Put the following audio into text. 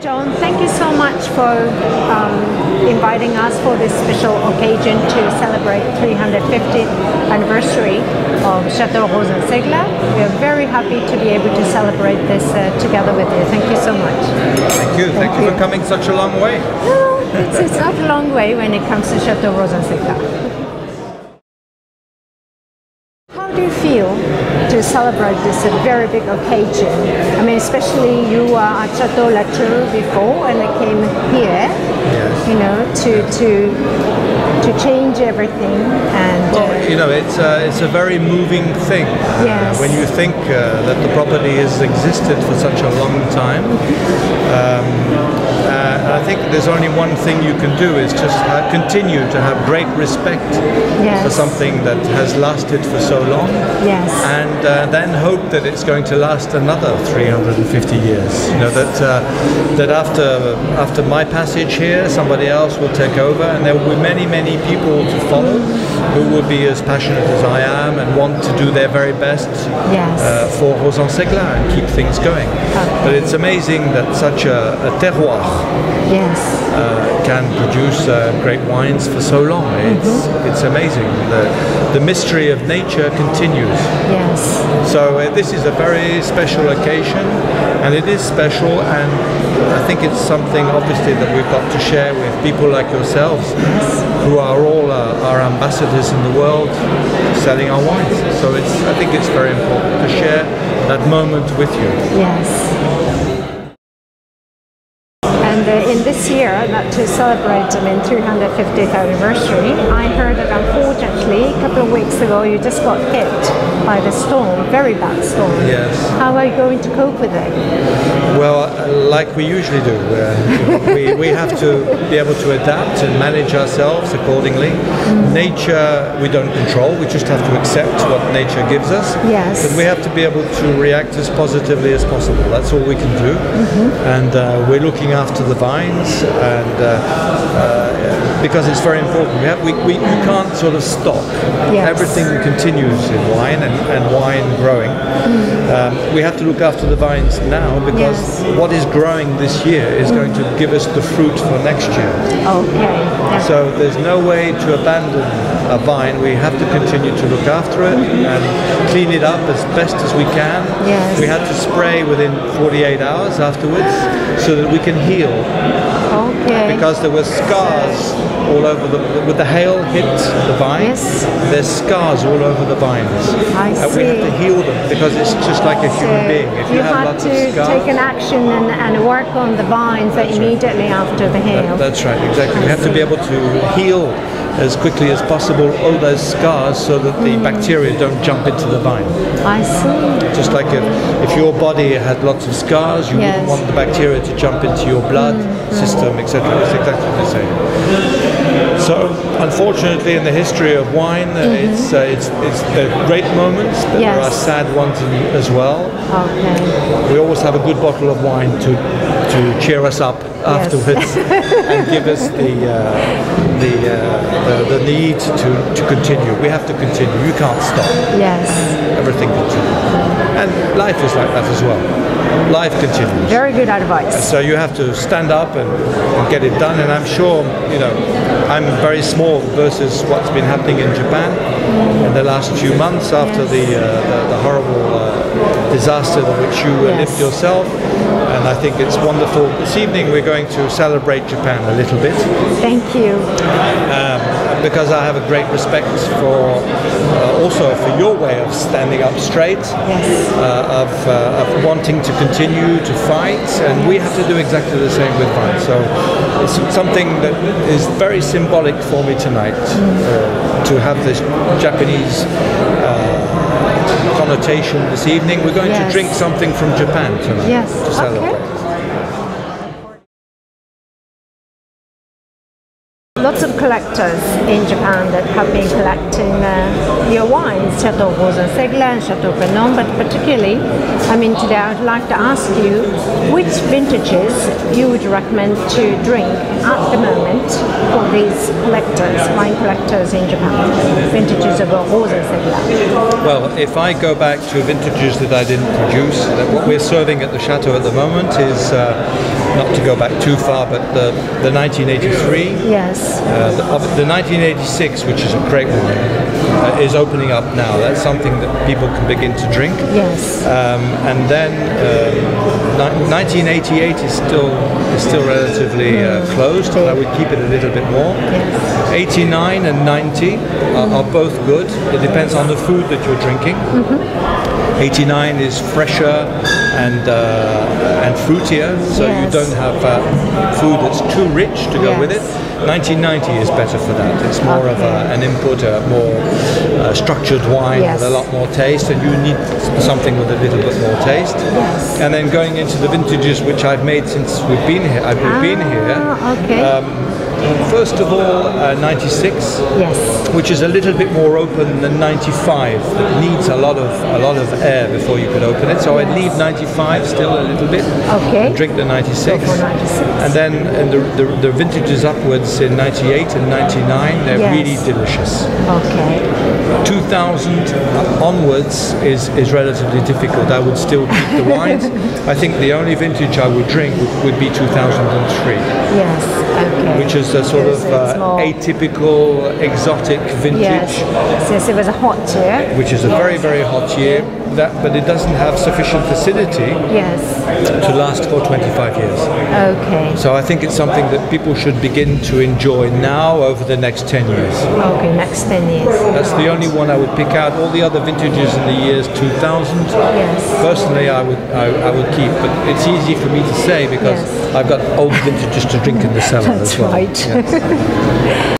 John, thank you so much for inviting us for this special occasion to celebrate 350th anniversary of Chateau Rosen Segla. We are very happy to be able to celebrate this together with you. Thank you so much. Thank you. Thank you for coming such a long way. No, it's not a long way when it comes to Chateau Rosen Segla. How do you feel to celebrate this very big occasion? I mean, especially you were at Chateau Latour before and I came here, Yes. you know, to change everything. And Well, you know, it's a very moving thing. Yes. When you think that the property has existed for such a long time, I think there's only one thing you can do is just continue to have great respect Yes. for something that has lasted for so long, Yes. and then hope that it's going to last another 350 years. You know that after my passage here, somebody else will take over, and there will be many people to follow who will be as passionate as I am and want to do their very best Yes. for Rosen Segla and keep things going. But it's amazing that such a terroir Yes. can produce great wines for so long. It's amazing. The mystery of nature continues. Yes. So this is a very special occasion, and it is special, and I think it's something obviously that we've got to share with people like yourselves, who are all our ambassadors in the world selling our wines. So I think it's very important to share that moment with you. Yes. And in this year, that to celebrate 350th anniversary, I heard that unfortunately a couple of weeks ago you just got hit by the storm, very bad storm. Yes. How are you going to cope with it? Well, like we usually do, we have to be able to adapt and manage ourselves accordingly. Nature we don't control, we just have to accept what nature gives us. Yes. But we have to be able to react as positively as possible. That's all we can do. And we're looking after the vines, and because it's very important. You can't sort of stop. Yes. Everything continues in wine and wine growing. We have to look after the vines now, because what is growing this year is going to give us the fruit for next year. Okay. Yeah. So there's no way to abandon a vine. We have to continue to look after it and clean it up as best as we can. Yes. We had to spray within 48 hours afterwards so that we can heal. Okay. Because there were scars all over with the hail hit the vines. Yes. There's scars all over the vines. I see. We have to heal them because it's just like a human being. If you you have had lots to of scars, take an action and work on the vines immediately after the hail. that's right, exactly. We have to be able to heal as quickly as possible all those scars so that the bacteria don't jump into the vine. I see. Just like if your body had lots of scars, you wouldn't want the bacteria to jump into your blood system, etc. It's exactly the same. So, unfortunately, in the history of wine, it's great moments, but there are sad ones as well. Okay. We always have a good bottle of wine to cheer us up afterwards and give us the need to continue. We have to continue. You can't stop. Yes. Everything continues. And life is like that as well. Life continues. Very good advice. So you have to stand up and get it done. And I'm sure, I'm very small versus what's been happening in Japan in the last few months after the horrible disaster in which you lived yourself. And I think it's wonderful. This evening we're going to celebrate Japan a little bit. Thank you. Because I have a great respect for also for your way of standing up straight, of wanting to continue to fight, and we have to do exactly the same with wine. So it's something that is very symbolic for me tonight, to have this Japanese connotation this evening. We're going to drink something from Japan tonight to celebrate. Lots of collectors in Japan that have been collecting your wines, Chateau Rosen Segla and Chateau Grenon, but particularly, today I would like to ask you which vintages you would recommend to drink at the moment for these collectors, wine collectors in Japan, vintages of Rosen Segla. Well, if I go back to vintages that I didn't produce, what we're serving at the chateau at the moment is not to go back too far, but the 1983. Yes. The 1986, which is a great wine, is opening up now. That's something that people can begin to drink. Yes. And then 1988 is still relatively closed, but I would keep it a little bit more. Yes. 89 and 90 are both good. It depends on the food that you're drinking. 89 is fresher and fruitier, so you don't have food that's too rich to go with it. 1990 is better for that. It's more of an input, a more structured wine with a lot more taste, and you need something with a little bit more taste. Yes. And then going into the vintages which I've made since we've been here. First of all, 96, which is a little bit more open than 95. That needs a lot of air before you could open it. So I'd leave 95 still a little bit, and drink the 96. And then the vintages upwards in 98 and 99, they're really delicious. 2000 onwards is relatively difficult. I would still keep the wines. I think the only vintage I would drink would be 2003. Which is a sort of atypical, exotic vintage. Yes, it was a hot year. Which is a very, very hot year, but it doesn't have sufficient acidity to last for 25 years. So I think it's something that people should begin to enjoy now over the next 10 years. Next 10 years. That's the only one I would pick out. All the other vintages in the years 2000, personally I would keep, but it's easy for me to say because I've got old vintages to drink in the cellar as well. That's right.